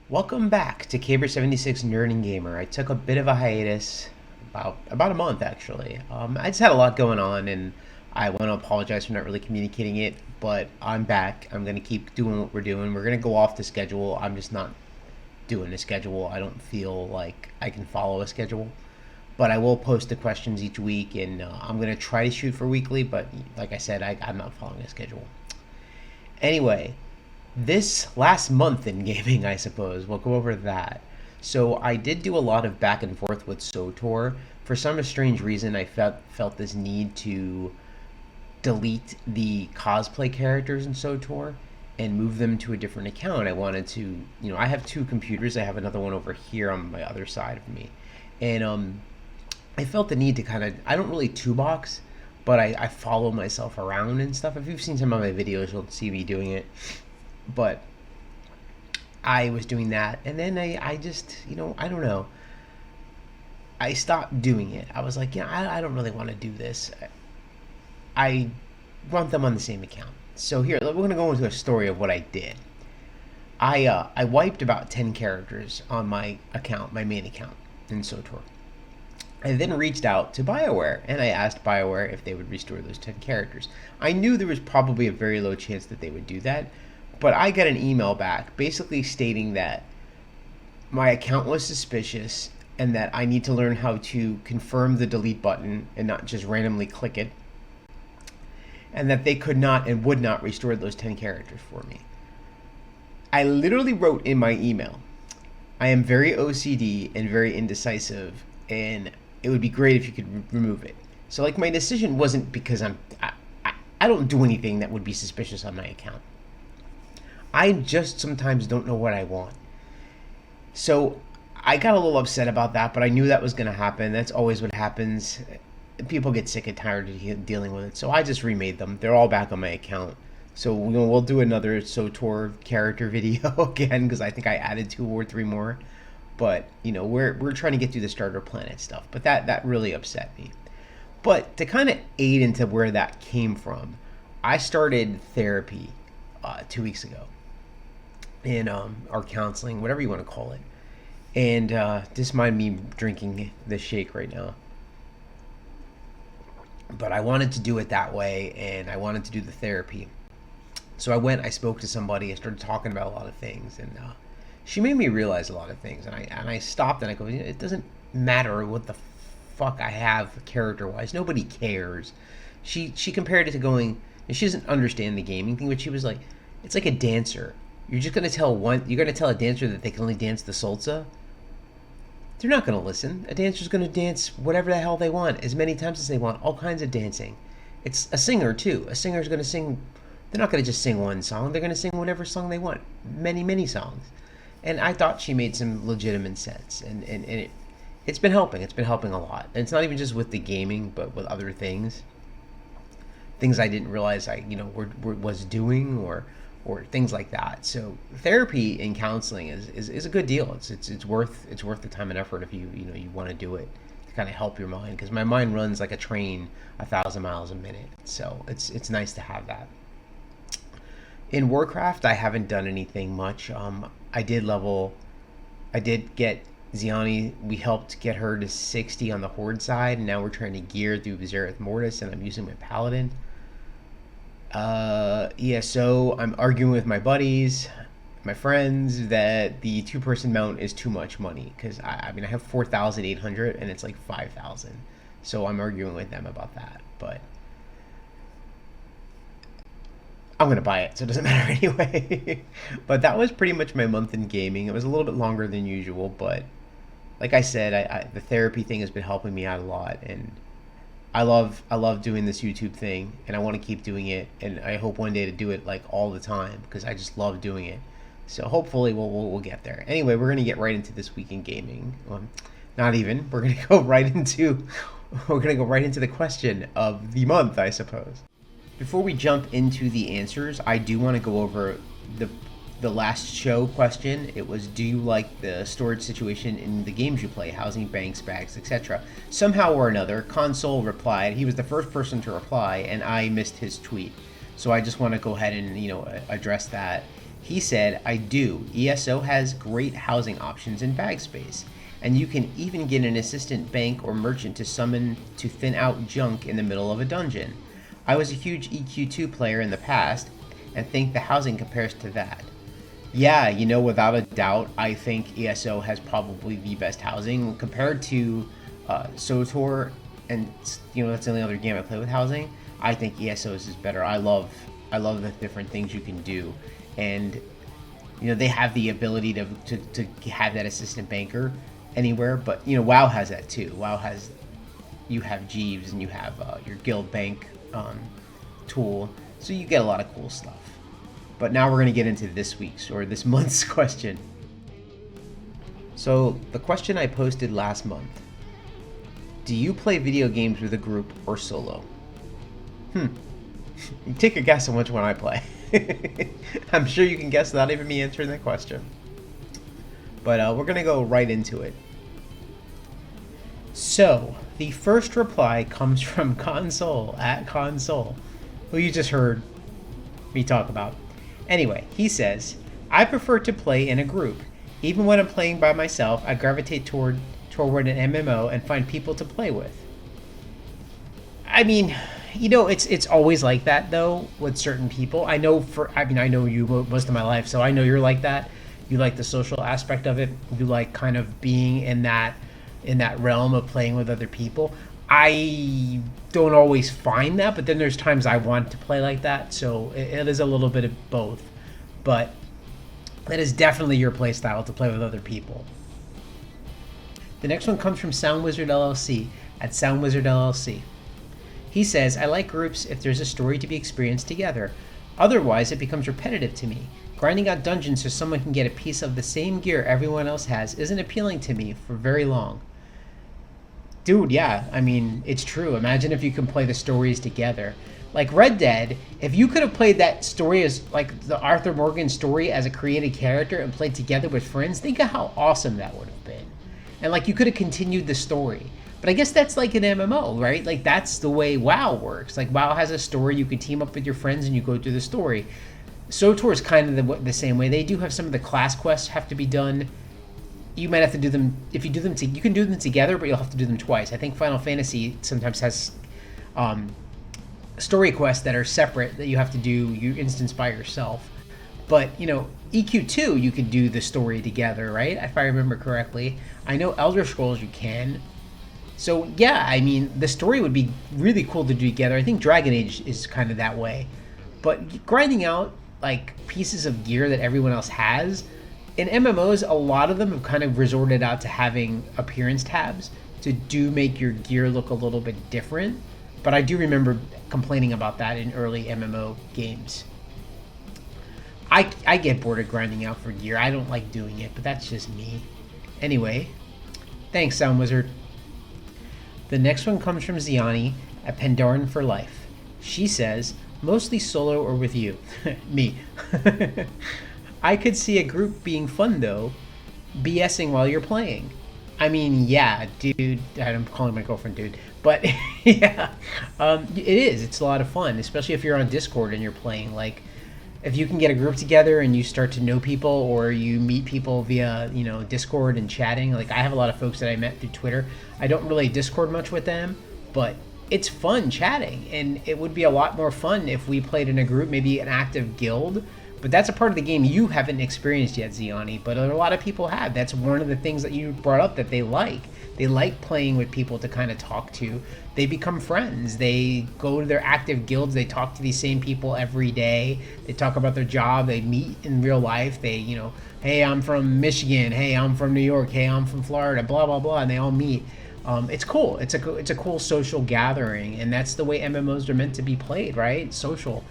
Welcome back to Caber76 Nerd and Gamer. I took a bit of a hiatus, about a month actually. I just had a lot going on, and I want to apologize for not really communicating it. But I'm back. I'm gonna keep doing what we're doing. We're gonna go off the schedule. I'm just not doing a schedule. I don't feel like I can follow a schedule. But I will post the questions each week, and I'm gonna try to shoot for weekly. But like I said, I'm not following a schedule. Anyway, this last month in gaming, I suppose, we'll go over that. So I did do a lot of back and forth with swtor. For some strange reason, I felt this need to delete the cosplay characters in swtor and move them to a different account. I wanted to, I have two computers. I have another one over here on my other side of me, and I felt the need to kind of, I don't really two box, but I follow myself around and stuff. If you've seen some of my videos, you'll see me doing it. But I was doing that, and then I just, I don't know. I stopped doing it. I was like, I don't really want to do this. I want them on the same account. So here, we're going to go into a story of what I did. I wiped about 10 characters on my account, my main account in swtor. I then reached out to BioWare, and I asked BioWare if they would restore those 10 characters. I knew there was probably a very low chance that they would do that, but I got an email back basically stating that my account was suspicious and that I need to learn how to confirm the delete button and not just randomly click it, and that they could not and would not restore those 10 characters for me. I literally wrote in my email, I am very OCD and very indecisive, and it would be great if you could remove it. So like, my decision wasn't because I don't do anything that would be suspicious on my account. I just sometimes don't know what I want. So I got a little upset about that, but I knew that was going to happen. That's always what happens. People get sick and tired of dealing with it. So I just remade them. They're all back on my account. So we'll do another swtor character video again, because I think I added 2 or 3 more. But we're trying to get through the starter planet stuff. But that really upset me. But to kind of aid into where that came from, I started therapy 2 weeks ago. In our counseling, whatever you want to call it. And just mind me drinking this shake right now. But I wanted to do it that way, and I wanted to do the therapy. So I spoke to somebody, I started talking about a lot of things, and she made me realize a lot of things. And I stopped and I go, it doesn't matter what the fuck I have character-wise. Nobody cares. She compared it to going, and she doesn't understand the gaming thing, but she was like, it's like a dancer. You're just gonna tell a dancer that they can only dance the salsa? They're not gonna listen. A dancer's gonna dance whatever the hell they want, as many times as they want, all kinds of dancing. It's a singer too. A singer's gonna sing. They're not gonna just sing one song. They're gonna sing whatever song they want. Many songs. And I thought she made some legitimate sense, and it's been helping. It's been helping a lot. And it's not even just with the gaming, but with other things. Things I didn't realize I was doing, or things like that. So therapy and counseling is a good deal. It's worth the time and effort if you want to do it to kind of help your mind, because my mind runs like a train 1,000 miles a minute. So it's nice to have that. In Warcraft, I haven't done anything much. I did get Ziani. We helped get her to 60 on the Horde side, and now we're trying to gear through Zereth Mortis, and I'm using my Paladin. So I'm arguing with my buddies, my friends, that the 2-person mount is too much money, because I have 4,800 and it's like 5,000. So I'm arguing with them about that, but I'm gonna buy it, so it doesn't matter anyway. But that was pretty much my month in gaming. It was a little bit longer than usual, but like I said, the therapy thing has been helping me out a lot, and I love doing this YouTube thing, and I want to keep doing it, and I hope one day to do it like all the time, because I just love doing it. So hopefully we'll get there. Anyway, we're gonna get right into this week in gaming. Well, not even. We're gonna go right into the question of the month, I suppose. Before we jump into the answers, I do want to go over the last show question. It was, do you like the storage situation in the games you play, housing, banks, bags, etc.? Somehow or another, KaanSoule replied. He was the first person to reply, and I missed his tweet. So I just want to go ahead and address that. He said, I do. ESO has great housing options and bag space, and you can even get an assistant bank or merchant to summon to thin out junk in the middle of a dungeon. I was a huge EQ2 player in the past, and think the housing compares to that. Yeah, without a doubt, I think ESO has probably the best housing compared to swtor, and that's the only other game I play with housing. I think ESO's is better. I love the different things you can do, and they have the ability to have that assistant banker anywhere. But WoW has that too. WoW has, you have Jeeves and you have your guild bank tool, so you get a lot of cool stuff. But now we're going to get into this week's or this month's question. So the question I posted last month: do you play video games with a group or solo? You take a guess on which one I play. I'm sure you can guess without even me answering that question. But we're going to go right into it. So the first reply comes from KaanSoule, at KaanSoule, who you just heard me talk about. Anyway, he says, I prefer to play in a group. Even when I'm playing by myself, I gravitate toward an MMO and find people to play with. I mean, it's always like that though with certain people. I know you most of my life, so I know you're like that. You like the social aspect of it. You like kind of being in that realm of playing with other people. I don't always find that, but then there's times I want to play like that, so it is a little bit of both. But that is definitely your play style, to play with other people. The next one comes from Wizard LLC, at Wizard LLC. He says, I like groups if there's a story to be experienced together. Otherwise, it becomes repetitive to me. Grinding out dungeons so someone can get a piece of the same gear everyone else has isn't appealing to me for very long. Dude, yeah, I mean, it's true. Imagine if you can play the stories together. Like Red Dead, if you could have played that story as, like, the Arthur Morgan story as a created character and played together with friends, think of how awesome that would have been. And, like, you could have continued the story. But I guess that's like an MMO, right? Like, that's the way WoW works. Like, WoW has a story. You can team up with your friends and you go through the story. swtor is kind of the same way. They do have some of the class quests have to be done. You might have to do them, if you do them, you can do them together, but you'll have to do them twice. I think Final Fantasy sometimes has story quests that are separate that you have to do you instance by yourself. But, EQ2, you can do the story together, right? If I remember correctly. I know Elder Scrolls you can. So, yeah, I mean, the story would be really cool to do together. I think Dragon Age is kind of that way. But grinding out, like, pieces of gear that everyone else has, in MMOs, a lot of them have kind of resorted out to having appearance tabs to make your gear look a little bit different. But I do remember complaining about that in early MMO games. I get bored of grinding out for gear. I don't like doing it, but that's just me. Anyway, thanks, Sound Wizard. The next one comes from Ziani at Pandaren for Life. She says, mostly solo or with you. Me. I could see a group being fun, though, BSing while you're playing. I mean, yeah, dude. I'm calling my girlfriend dude. But, yeah, it is. It's a lot of fun, especially if you're on Discord and you're playing. Like, if you can get a group together and you start to know people, or you meet people via, Discord and chatting. Like, I have a lot of folks that I met through Twitter. I don't really Discord much with them, but it's fun chatting. And it would be a lot more fun if we played in a group, maybe an active guild. But that's a part of the game you haven't experienced yet, Ziani, but a lot of people have. That's one of the things that you brought up that they like. They like playing with people to kind of talk to. They become friends. They go to their active guilds. They talk to these same people every day. They talk about their job. They meet in real life. They, hey, I'm from Michigan. Hey, I'm from New York. Hey, I'm from Florida, blah, blah, blah. And they all meet. It's cool. It's a cool social gathering. And that's the way MMOs are meant to be played, right? Social.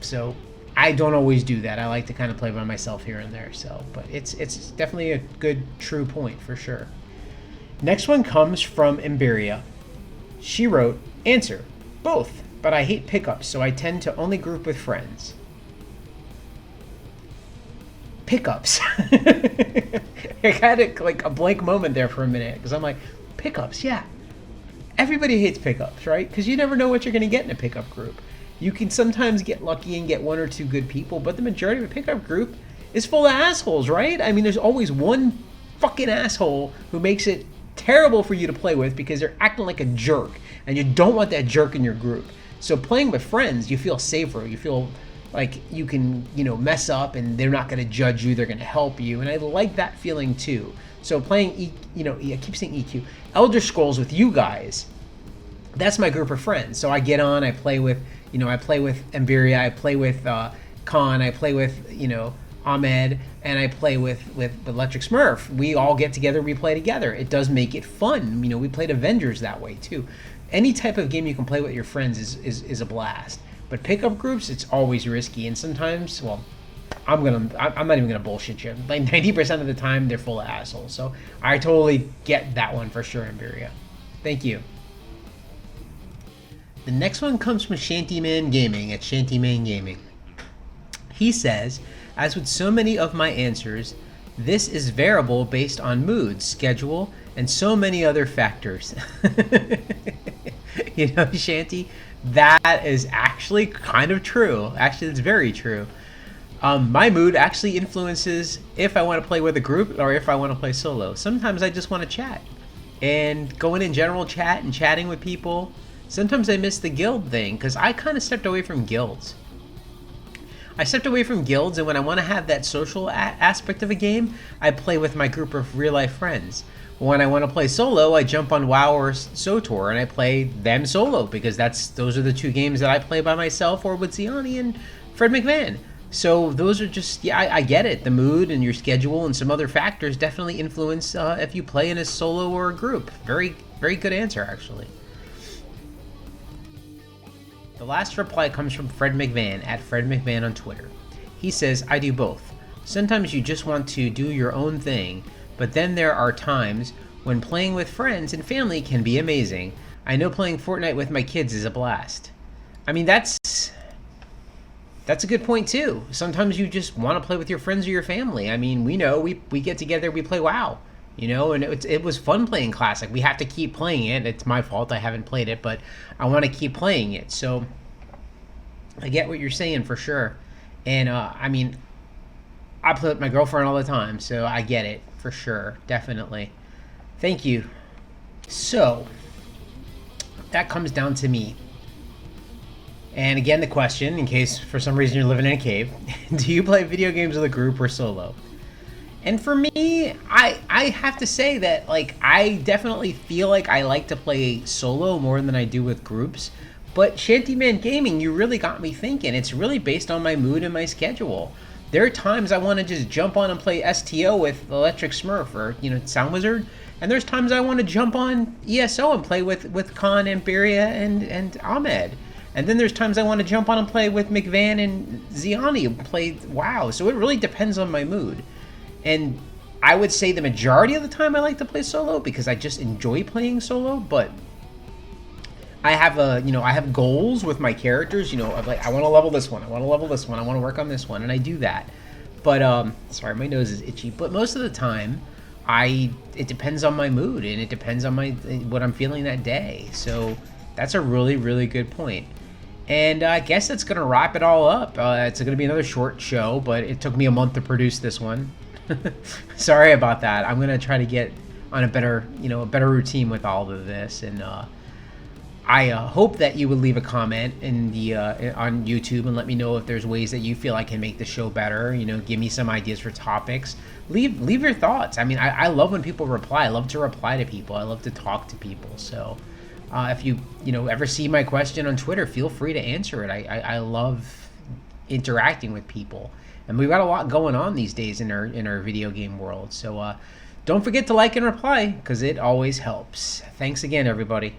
So I don't always do that. I like to kind of play by myself here and there. So, but it's definitely a good, true point for sure. Next one comes from Imberia. She wrote, answer, both, but I hate pickups, so I tend to only group with friends. Pickups. I had a blank moment there for a minute, because I'm like, pickups, yeah. Everybody hates pickups, right? Because you never know what you're going to get in a pickup group. You can sometimes get lucky and get one or two good people, but the majority of a pickup group is full of assholes, right? I mean, there's always one fucking asshole who makes it terrible for you to play with because they're acting like a jerk, and you don't want that jerk in your group. So playing with friends, you feel safer. You feel like you can, mess up and they're not going to judge you. They're going to help you. And I like that feeling too. So playing, I keep saying EQ, Elder Scrolls with you guys, that's my group of friends. So I get on, I play with, I play with Emberia, I play with Kaan, I play with, Ahmed, and I play with Electric Smurf. We all get together, we play together. It does make it fun. We played Avengers that way too. Any type of game you can play with your friends is a blast. But pickup groups, it's always risky, and sometimes, well, I'm not even gonna bullshit you. Like 90% of the time, they're full of assholes. So I totally get that one for sure, Emberia. Thank you. The next one comes from Shantyman Gaming at Shantyman Gaming. He says, as with so many of my answers, this is variable based on mood, schedule, and so many other factors. Shanty, that is actually kind of true. Actually, it's very true. My mood actually influences if I want to play with a group or if I want to play solo. Sometimes I just want to chat. And going in general chat and chatting with people, sometimes I miss the guild thing because I kind of stepped away from guilds. I stepped away from guilds, and when I want to have that social aspect of a game, I play with my group of real-life friends. When I want to play solo, I jump on WoW or swtor, and I play them solo, because those are the two games that I play by myself or with Ziani and Fred McMahon. So those are just, I get it. The mood and your schedule and some other factors definitely influence if you play in a solo or a group. Very, very good answer, actually. The last reply comes from Fred McMahon at Fred McMahon on Twitter. He says, I do both. Sometimes you just want to do your own thing, but then there are times when playing with friends and family can be amazing. I know playing Fortnite with my kids is a blast. I mean, that's a good point too. Sometimes you just want to play with your friends or your family. I mean, we get together, we play WoW. And it was fun playing Classic. We have to keep playing it. It's my fault I haven't played it, but I want to keep playing it. So I get what you're saying for sure. And I mean, I play with my girlfriend all the time, so I get it for sure, definitely. Thank you. So that comes down to me. And again, the question, in case for some reason you're living in a cave, do you play video games with a group or solo? And for me, I have to say that, like, I definitely feel like I like to play solo more than I do with groups. But Shantyman Gaming, you really got me thinking. It's really based on my mood and my schedule. There are times I want to just jump on and play STO with Electric Smurf or, Sound Wizard. And there's times I want to jump on ESO and play with Kaan, Emberia, and Ahmed. And then there's times I want to jump on and play with McVan and Ziani and play WoW. So it really depends on my mood. And I would say the majority of the time I like to play solo because I just enjoy playing solo, but I have goals with my characters, of like, I want to level this one, I want to level this one, I want to work on this one, and I do that. But sorry, my nose is itchy, but most of the time it depends on my mood and it depends on what I'm feeling that day. So that's a really, really good point. And I guess that's going to wrap it all up. It's going to be another short show, but it took me a month to produce this one. Sorry about that. I'm gonna try to get on a better routine with all of this, and I hope that you would leave a comment in the on YouTube and let me know if there's ways that you feel I can make the show better. Give me some ideas for topics. Leave your thoughts. I mean, I love when people reply. I love to reply to people. I love to talk to people. So if you ever see my question on Twitter, feel free to answer it. I love interacting with people. And we've got a lot going on these days in our video game world. So don't forget to like and reply, because it always helps. Thanks again, everybody.